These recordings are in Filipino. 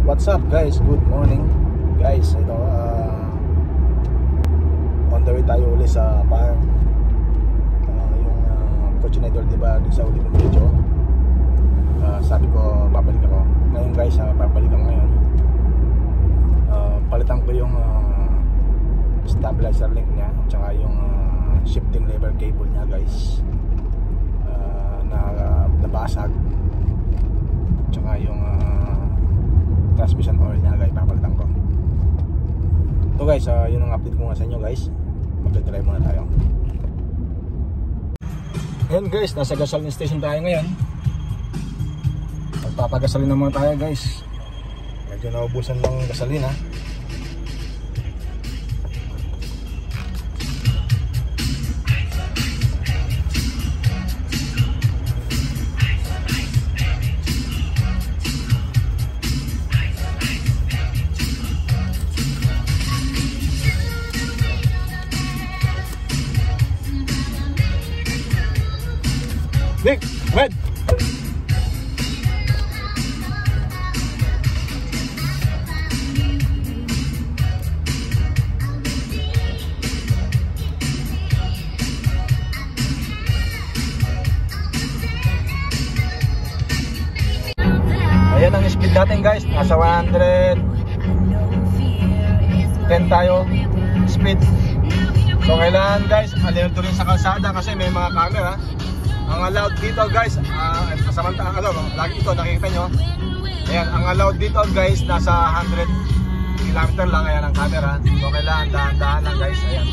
What's up guys? Good morning guys. Ito on the way tayo ulit sa farm. Yung Fortunator, diba, di sa ulit ng video. Sabi ko babalik ako. Ngayon guys, babalik ako ngayon. Palitan ko yung stabilizer link niya at saka yung shifting lever cable niya guys, na nabasag. At saka yung transmission oil niya guys, papalitan ko. So guys, yun ang update ko nga sa inyo guys. Mag-drive muna tayo. Ayan guys, nasa gasoline station tayo ngayon. Magpapagasolina muna tayo guys. Medyo naubusan ng gasolina. Nick, red. Ayan ang speed natin guys, nasa 110 tayo speed. So kailangan guys, alerto rin sa kalsada kasi may mga camera. Ang allowed dito guys, samantalang lagi ito nakikita nyo. Ayan, ang allowed dito guys, nasa 100 km lang. Ayan ang camera. So kailangan dahan-dahan lang guys. Ayan.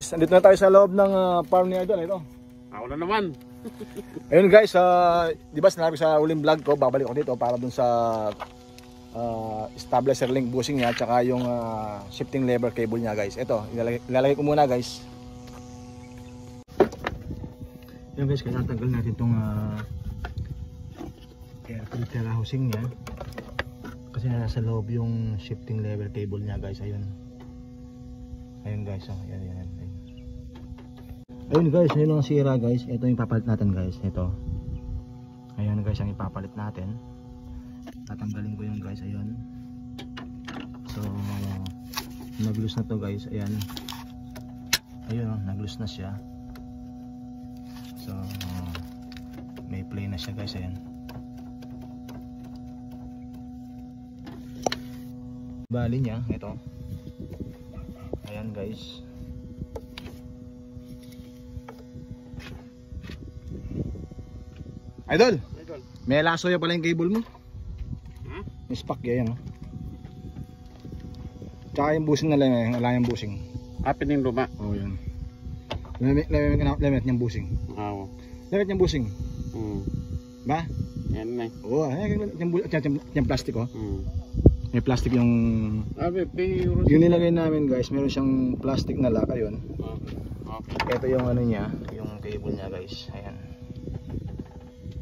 Nandito na tayo sa loob ng farm ni Idol. Ito. Ako na naman. Ayun guys, di ba sinabi sa uling vlog ko, babalik ako dito para dun sa stabilizer link bushing niya at saka yung shifting lever cable niya guys. Ito, ilalagay ko muna guys. Yan guys, kailangan tanggal natin itong air filter housing niya kasi nasa loob yung shifting lever cable niya guys. Ayun. Ayun guys, ayan. Ayun guys, ayun ang sira guys. Ito yung ipapalit natin guys. Ito. Ayun guys, ang ipapalit natin. Tatanggalin ko yung guys, ayun. So nag-loose na to guys, ayan. Ayun, nag-loose na siya. So may play na siya guys, ayan. Bali niya, ito. Ayan guys. Idol, may laso ya pala yung cable mo. May spark yan, no? Tsaka yung busing na lang, wala yung busing. Apin yung luma. Oo, yun. Limit niyang busing. Oo. Limit niyang busing. Ba? Yan na. Oo, yung plastic, oh. May plastic yung... Yung nilagay namin guys, meron siyang plastic na laka yun. Okay. Ito yung ano niya, yung cable niya guys. Ayan.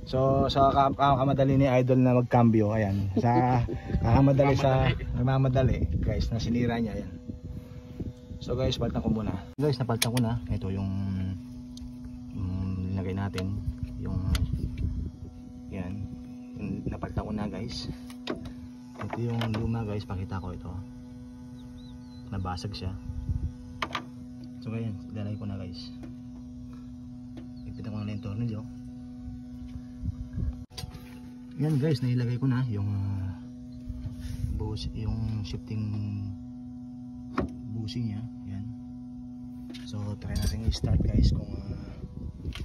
So sa kakamadali ni Idol na magkambyo, ayan. Sa kakamadali sa nagmamadali guys, na sinira niya, ayan. So guys, palitan ko muna. Guys, napalitan ko na. Ito yung nilagay natin, yung yan. Napalitan ko na guys. Ito yung luma guys, pakita ko ito. Nabasag siya. So ayan, ilalagay ko na guys. Ipitan ko na yung tornilyo. Yan guys, nailagay ko na yung shifting bushing niya. Yan. So try natin i-start guys kung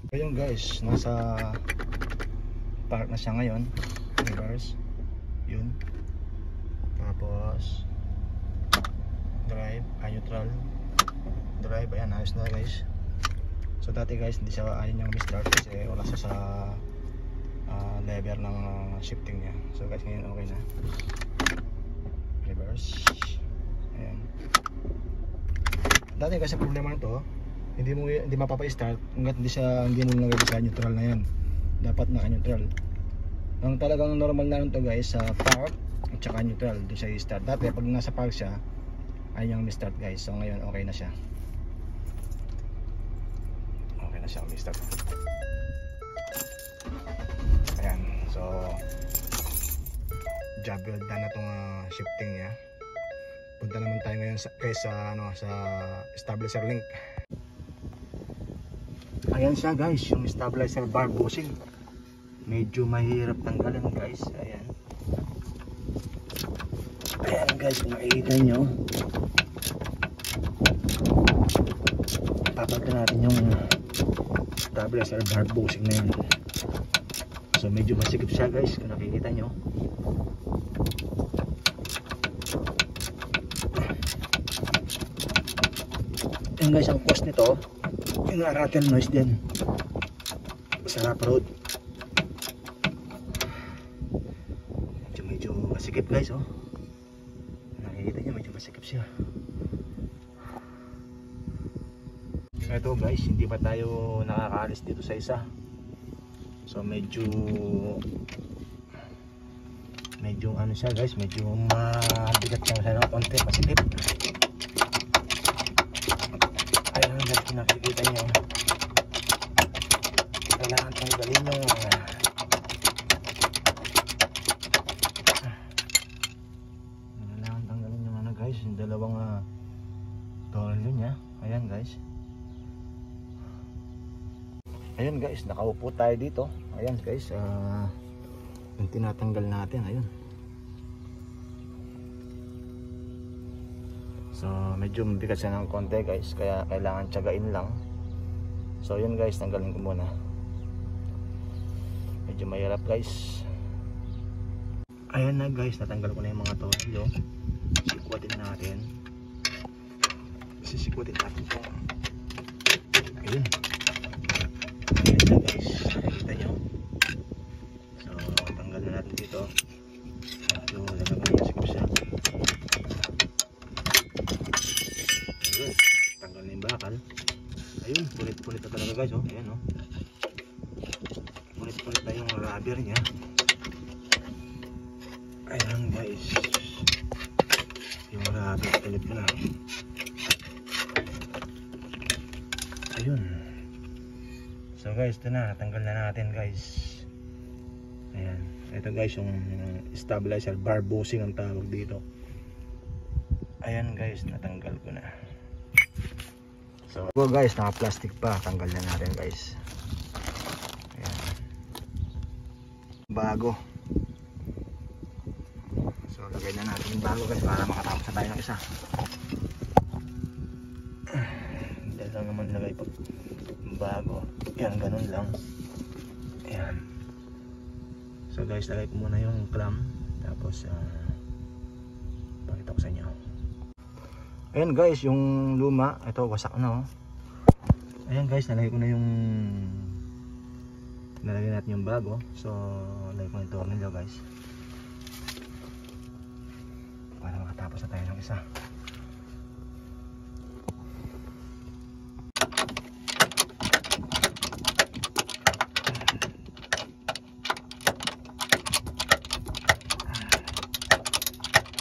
ayun guys, nasa park na siya ngayon. Reverse. Yun. Tapos drive, neutral. Drive, ayan, ayos na guys. So dati guys, hindi siya ayaw niyang i-start kasi wala siya sa lever ng shifting niya. So guys, ngayon okay na. Reverse. Ayan. Dati kasi problema nito, hindi mapapa-start hangga't hindi mo nilagay sa neutral na yan. Dapat naka-neutral. Ang talagang normal na ito guys, sa park at saka neutral, doon siya i-start. Dati pag nasa park siya, ayaw niyang i-start guys. So ngayon okay na siya. Okay na siya, i-start. job well done na itong shifting niya. Punta naman tayo ngayon sa stabilizer link. Ayan siya guys, yung stabilizer bar bushing. Medyo mahirap tanggalin guys. Ayan. Ayan guys, kung makikita nyo, papalitan natin yung stabilizer bar bushing na yun. So medyo masikip siya guys, kung nakikita nyo. Yan guys, ang cost nito yung rattle noise din sa rough road. Medyo masikip guys, oh. Nakikita nyo, medyo masikip siya. Ito guys, hindi pa tayo nakakaalis dito sa isa. So medyo ano siya guys, medyo mabigat siya sa konti, masikip. Ayun guys, kung nakikita nyo, kailangan tanggalin yung guys, yung dalawang tornilyo niya. Ayan guys. Ayan guys, nakaupo tayo dito. Ayan guys, yung tinatanggal natin, ayun. So medyo mabigat siya ng konti guys, kaya kailangan tiyagain lang. So yun guys, tanggalin ko muna. Medyo mahirap guys. Ayan na guys, natanggal ko na yung mga tornilyo. Sisikwatin natin. Sisikwatin natin ito. Ayun. Ayan na guys, nakikita nyo. So tanggal na natin dito. Medyo talagang masikip siya. Ayun, tanggal na yung bakal. Ayun, pulit-pulit na talaga guys, oh. Ayan, oh. Pulit-pulit na yung rubber niya. Ayan guys, yung rubber pulit na. Ayun. So guys, ito na, natanggal na natin guys. Ayan, ito guys yung stabilizer bar bushing ang tawag dito. Ayan guys, natanggal ko na. So guys, naka plastic pa, tanggal na natin guys. Ayan. Bago. So lagay na natin yung bago guys para makatapos na tayo ng isa. Dahil lang naman lagay pag bago. Yan, ganun lang. Ayan. So guys, lagay ko muna yung clamp. Tapos pakita ko sa inyo. Ayan guys, yung luma, ito wasak na, oh. Ayan guys, nalagay ko na yung nalagay natin yung bago. So lagay ko na yung tornilyo guys para makatapos na tayo ng isa.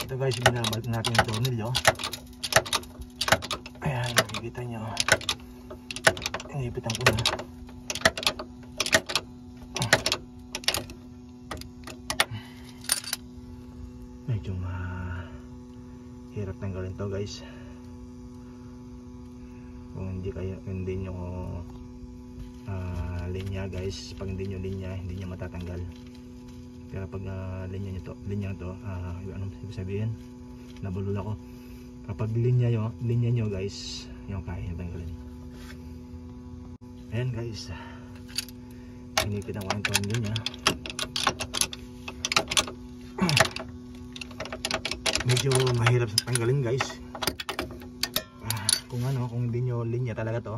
Ito guys, binabalik natin yung tornilyo. Ayan, nakikita nyo, inipitan ko na. Medyo hirap tanggalin to guys. Kung hindi nyo linya guys, pag hindi nyo linya, hindi nyo matatanggal. Pero pag linya to, anong sabihin, nabulol ako. Kapag linya nyo guys, yung kaya nyo tanggalin. Ayan guys, inipitan ko ang tornilyo niya. Medyo mahirap sa tanggalin guys. Kung hindi nyo linya talaga to,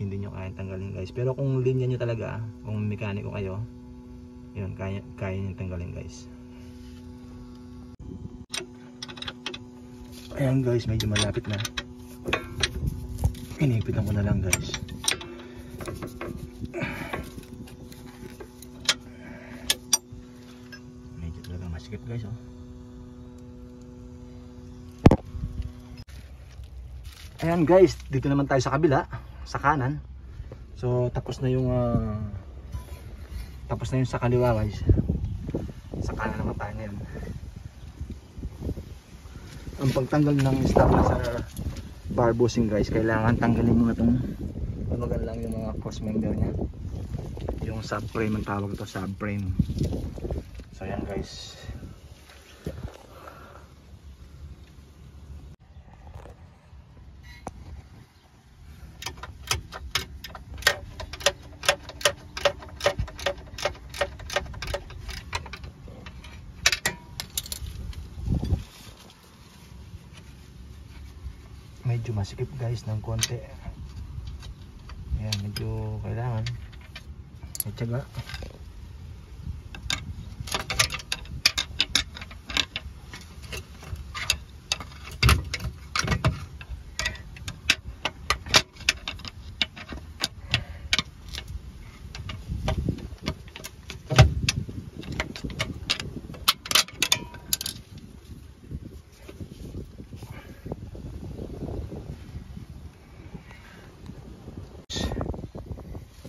hindi nyo kaya tanggalin guys. Pero kung linya nyo talaga, kung mekaniko kayo, yun, kaya nyo tanggalin guys. Ayan guys, medyo malapit na. Inipitan ko na lang guys. Medyo talaga masikip guys, oh. Ayan guys, dito naman tayo sa kabila, sa kanan. So tapos na yung sa kaliwa guys. sa kanan naman tayo ngayon. Ang pagtanggal ng stabilizer bar bushing guys, kailangan tanggalin mo itong magan lang yung mga cross member nya, yung subframe ang tawag ito, subframe. So yan guys. Medyo masikip guys ng konti. Ayan, medyo kailangan may tiyaga.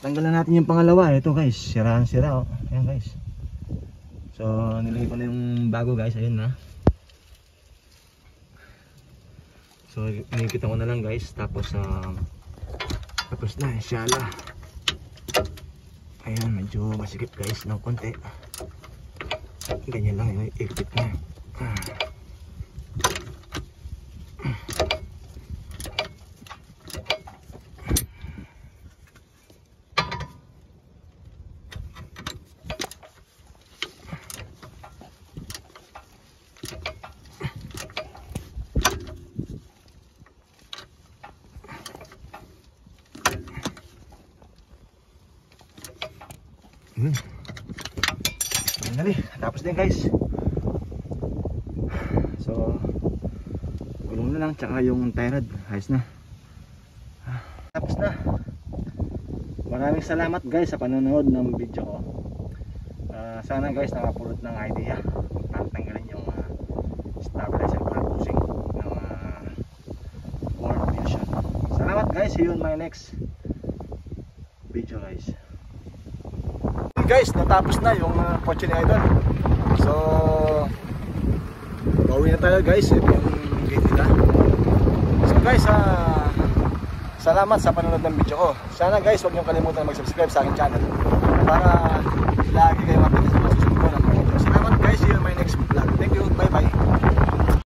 Tanggalan natin yung pangalawa. Ito guys, sira-sira oh. Ayan guys. So nilagay ko na yung bago guys. Ayun na. So inikita ko na lang guys. Tapos tapos na inshallah. Ayan, medyo masikip guys ng konti. Ganyan lang yung ikipit na. Dali, tapos din guys. So gulong na lang, tsaka yung tie rod ayos na. Tapos na. Maraming salamat guys sa panonood ng video ko. Sana guys nakapulot ng idea para tanggalin yung stabilizer bar bushing ng Ford Fusion. Salamat guys, see you in my next video guys. Guys, natapos na yung kotse ni Idol. So pauwi na tayo guys. Ito yung gate nila. So guys, salamat sa panonood ng video ko. Sana guys, huwag niyong kalimutan mag-subscribe sa aking channel para lagi kayo update sa mga susunod ko ng mga video. Salamat guys, see you in my next vlog. Thank you, bye bye.